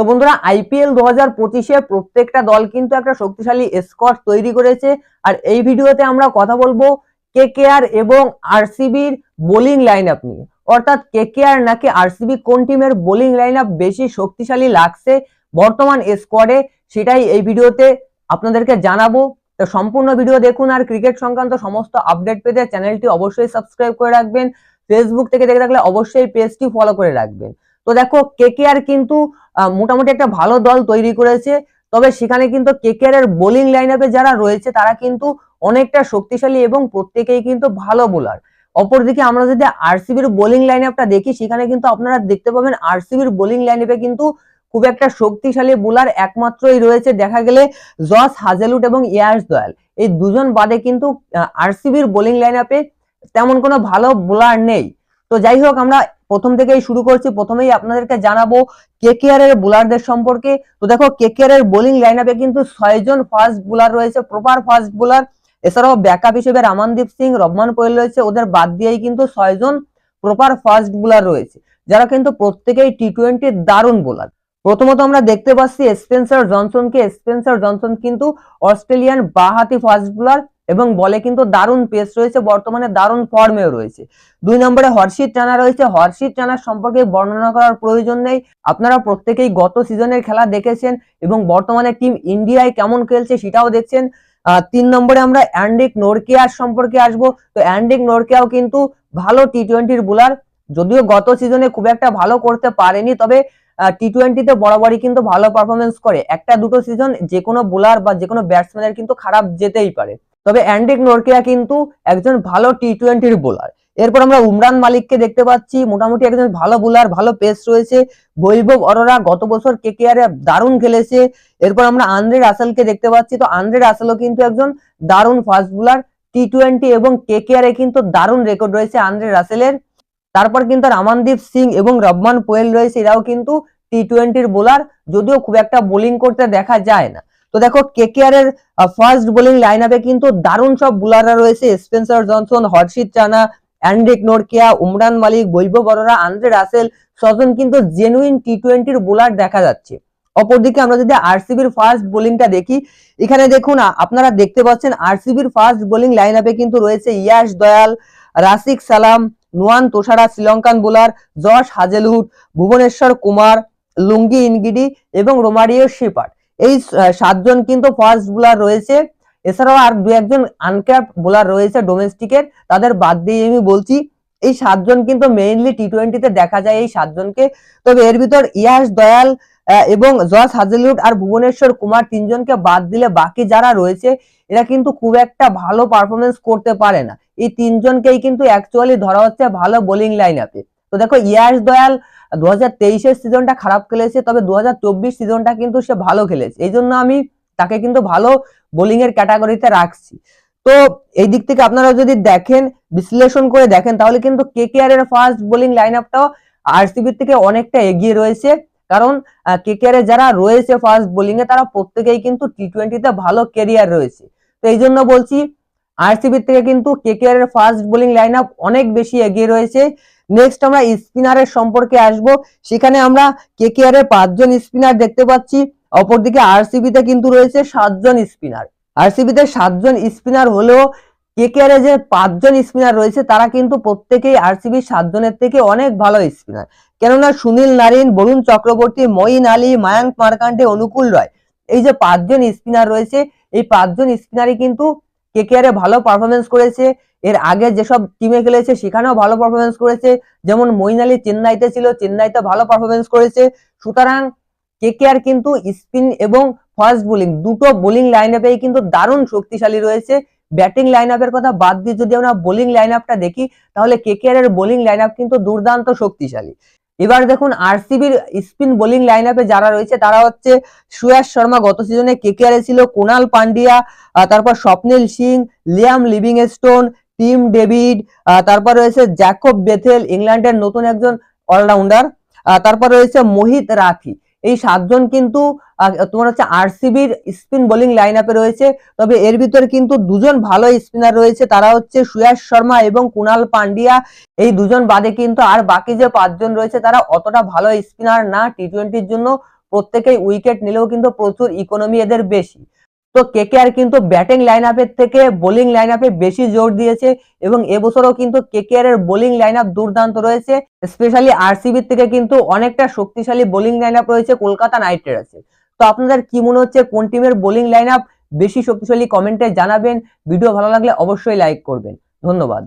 তো বন্ধুরা আইপিএল 2025-এ প্রত্যেকটা দল কিন্তু একটা শক্তিশালী স্কোয়াড তৈরি করেছে। আর এই ভিডিওতে আমরা কথা বলবো কেকেআর এবং আরসিবির বোলিং লাইন আপ নিয়ে। অর্থাৎ কেকেআর নাকি আরসিবি কোন টিমের বোলিং লাইন আপ বেশি শক্তিশালী লাগছে বর্তমান স্কোয়াডে, সেটাই এই ভিডিওতে আপনাদেরকে জানাবো। তো সম্পূর্ণ ভিডিও দেখুন আর ক্রিকেট সংক্রান্ত সমস্ত আপডেট পেতে চ্যানেলটি অবশ্যই সাবস্ক্রাইব করে রাখবেন। ফেসবুক থেকে দেখে থাকলে অবশ্যই পেজটি ফলো করে রাখবেন। তো দেখো কেকেআর কিন্তু মোটামুটি একটা ভালো দল তৈরি করেছে, তবে সেখানে কিন্তু কেকেআর এর বোলিং লাইন আপে যারা রয়েছে তারা কিন্তু অনেকটা শক্তিশালী এবং প্রত্যেকেই কিন্তু ভালো বোলার। অপরদিকে আমরা যদি আরসিবির বোলিং লাইন আপটা দেখি, সেখানে কিন্তু আপনারা দেখতে পাবেন আরসিবির বোলিং লাইন আপে কিন্তু খুব একটা শক্তিশালী বোলার একমাত্রই রয়েছে দেখা গেলে জস হাজেলউড এবং ইয়াশ দয়াল। এই দুজন বাদে কিন্তু আরসিবির বোলিং লাইন আপে তেমন কোনো ভালো বোলার নেই। তো যাই হোক, আমরা প্রথম থেকেই শুরু করছি। প্রথমেই আপনাদেরকে জানাবো কেকেআর এর বোলারদের সম্পর্কে। তো দেখো কেকেআর এর বোলিং লাইন আপে কিন্তু 6 জন ফাস্ট বোলার রয়েছে, প্রপার ফাস্ট বোলার। এছাড়াও ব্যাকআপ হিসেবে রামানদীপ সিং, রবমান পোয়েল রয়েছে। ওদের বাদ দিয়েই কিন্তু 6 জন প্রপার ফাস্ট বোলার রয়েছে, যারা কিন্তু প্রত্যেকেই টি-20 দারুণ বোলার। প্রথমত আমরা দেখতে পাচ্ছি স্পেন্সার জনসনকে। স্পেন্সার জনসন কিন্তু অস্ট্রেলিয়ান বাঁহাতি ফাস্ট বোলার এবং বলে কিন্তু দারুণ পেস রয়েছে, বর্তমানে দারুণ ফর্মেও রয়েছে। 2 নম্বরে হর্ষিত রানা রয়েছে। হর্ষিত রানার সম্পর্কে বর্ণনা করার প্রয়োজন নেই, আপনারা প্রত্যেকেই গত সিজনের খেলা দেখেছেন এবং বর্তমানে টিম ইন্ডিয়ায় কেমন খেলছে সেটাও দেখছেন। 3 নম্বরে আমরা অ্যান্ড্রিক নোরকেয়ার সম্পর্কে আসবো। তো অ্যান্ড্রিক নোরকেয়াও কিন্তু ভালো টি-20 বোলার, যদিও গত সিজনে খুব একটা ভালো করতে পারেনি, তবে টি-20তে বরাবরই কিন্তু ভালো পারফরমেন্স করে। একটা দুটো সিজন যে কোনো বোলার বা যে কোনো ব্যাটসম্যানের কিন্তু খারাপ যেতেই পারে, তবে অ্যান্ড্রিক নোরকেয়া কিন্তু একজন ভালো টি-20 বোলার। এরপর আমরা উমরান মালিককে দেখতে পাচ্ছি, মোটামুটি একজন ভালো বোলার, ভালো পেস রয়েছে। বৈভব অরোরা গত বছর কেকেআর এ দারুণ খেলেছে। এরপর আমরা আন্দ্রে রাসেলকে দেখতে পাচ্ছি। তো আন্দ্রে রাসেলও কিন্তু একজন দারুণ ফাস্ট বোলার, টি-20 এবং কেকেআর এ কিন্তু দারুণ রেকর্ড রয়েছে আন্দ্রে রাসেলের। তারপর কিন্তু রামানদীপ সিং এবং রবমান পোয়েল রয়েছে, এরাও কিন্তু টি-20 বোলার, যদিও খুব একটা বোলিং করতে দেখা যায় না। তো দেখো কেকেআর এর ফার্স্ট বোলিং লাইন আপে কিন্তু দারুণ সব বোলাররা রয়েছে। স্পেন্সার জনসন, হর্ষিত রানা, অ্যান্ড্রিক নোরকেয়া, উমরান মালিক, বৈভব অরোরা, আন্দ্রে রাসেল, ছজন কিন্তু জেনুইন টি-20 বোলার দেখা যাচ্ছে। অপরদিকে আমরা যদি আরসিবির ফার্স্ট বোলিংটা দেখি, এখানে দেখুন আপনারা দেখতে পাচ্ছেন আরসিবির ফার্স্ট বোলিং লাইন আপে কিন্তু রয়েছে ইয়াশ দয়াল, রাসিক সালাম, নুয়ান তোষারা শ্রীলঙ্কান বোলার, জশ হাজেলউড, ভুবনেশ্বর কুমার, লুঙ্গি ইনগিডি এবং রোমারিও শেপার্ড। এই 7 জন কিন্তু ফাস্ট বোলার রয়েছে। এছাড়াও আর 2-1 আনক্যাপড বোলার রয়েছে ডোমেস্টিকের, তাদের বাদ দিয়ে আমি বলছি। এই 7 জন কিন্তু মেইনলি টি-20তে দেখা যায় এই 7 জনকে। তবে এর ভিতর ইয়াশ দয়াল এবং জশ হাজেলউড আর ভুবনেশ্বর কুমার 3 জনকে বাদ দিলে বাকি যারা রয়েছে এরা কিন্তু খুব একটা ভালো পারফরমেন্স করতে পারে না। এই 3 জনকেই কিন্তু অ্যাকচুয়ালি ধরা হচ্ছে ভালো বোলিং লাইন আপে। তো দেখো ইয়াশ দয়াল 2023-এর সিজনটা খারাপ খেলেছে, তবে 2024 সিজনটা কিন্তু সে ভালো খেলেছে, এই জন্য আমি তাকে কিন্তু ভালো বোলিং এর ক্যাটাগরিতে রাখছি। তো এই দিক থেকে আপনারা যদি দেখেন, বিশ্লেষণ করে দেখেন, তাহলে কিন্তু কেকেআর এর ফার্স্ট বোলিং লাইন আপটাও আরসিবির থেকে অনেকটা এগিয়ে রয়েছে। কারণ কেকেআর এর যারা রয়েছে ফার্স্ট বোলিং এ তারা প্রত্যেকেই কিন্তু টি-20তে ভালো ক্যারিয়ার রয়েছে। তো এই জন্য বলছি আরসিবির থেকে কিন্তু কেকেআর এর ফার্স্ট বোলিং লাইন আপ অনেক বেশি এগিয়ে রয়েছে। নেক্সট আমরা স্পিনারের সম্পর্কে আসব। সেখানে আমরা কেকেআর এর 5 জন স্পিনার দেখতে পাচ্ছি, অপরদিকে আরসিবিতে কিন্তু রয়েছে 7 জন স্পিনার। আরসিবিতে 7 জন স্পিনার হলেও কেকেআর এ যে 5 জন স্পিনার রয়েছে তারা কিন্তু প্রত্যেকেই আরসিবির 7 জনের থেকে অনেক ভালো স্পিনার। কেননা সুনীল নারিন, বরুণ চক্রবর্তী, মঈন আলী, মায়াঙ্ক মার্কান্ডে, অনুকূল রয়, এই যে 5 জন স্পিনার রয়েছে, এই 5 জন স্পিনারই কিন্তু কেকেআর এ ভালো পারফরমেন্স করেছে। এর আগে যেসব টিমে খেলেছে সেখানেও ভালো পারফরমেন্স করেছে, যেমন মঈন আলী চেন্নাইতে ছিল, চেন্নাইতে ভালো পারফরমেন্স করেছে। সুতরাং কেকেআর কিন্তু স্পিন এবং ফাস্ট বোলিং দুটো বোলিং লাইন আপেই কিন্তু দারুণ শক্তিশালী রয়েছে। ব্যাটিং লাইন আপের কথা বাদ দিয়ে যদি আমরা বোলিং লাইন আপটা দেখি, তাহলে কেকেআর এর বোলিং লাইন আপ কিন্তু দুর্দান্ত শক্তিশালী। এবার দেখুন আরসিবির স্পিন বোলিং লাইন আপে যারা রয়েছে তারা হচ্ছে সুয়াস শর্মা, গত সিজনে কেকেআর এ ছিল, কুনাল পান্ডিয়া, তারপর Swapnil Singh, Liam Livingstone, Tim David, তারপর রয়েছে জ্যাকব বেথেল, ইংল্যান্ডের নতুন একজন অলরাউন্ডার, তারপর রয়েছে মোহিত রাথি। এই 7 জন কিন্তু তোমার হচ্ছে আরসিবির স্পিন বোলিং লাইন আপে রয়েছে। তবে এর ভিতরে কিন্তু 2 জন ভালো স্পিনার রয়েছে, তারা হচ্ছে সুয়াস শর্মা এবং কুনাল পান্ডিয়া। এই 2 জন বাদে কিন্তু আর বাকি যে 5 জন রয়েছে তারা অতটা ভালো স্পিনার না, টি-20-র জন্য প্রত্যেকেই উইকেট নিলেও কিন্তু প্রচুর ইকোনমি এদের বেশি। তো কেকেআর কিন্তু ব্যাটিং লাইন আপের থেকে বোলিং লাইন আপে বেশি জোর দিয়েছে এবং এবছরও কিন্তু কেকেআর এর বোলিং লাইন আপ দুর্দান্ত রয়েছে। স্পেশালি আরসিবির থেকে কিন্তু অনেকটা শক্তিশালী বোলিং লাইন আপ রয়েছে কলকাতা নাইট রাইডার্সের। তো আপনাদের কি মনে হচ্ছে কোন টিমের বোলিং লাইন আপ বেশি শক্তিশালী? কমেন্টে জানাবেন। ভিডিও ভালো লাগলে অবশ্যই লাইক করবেন। ধন্যবাদ।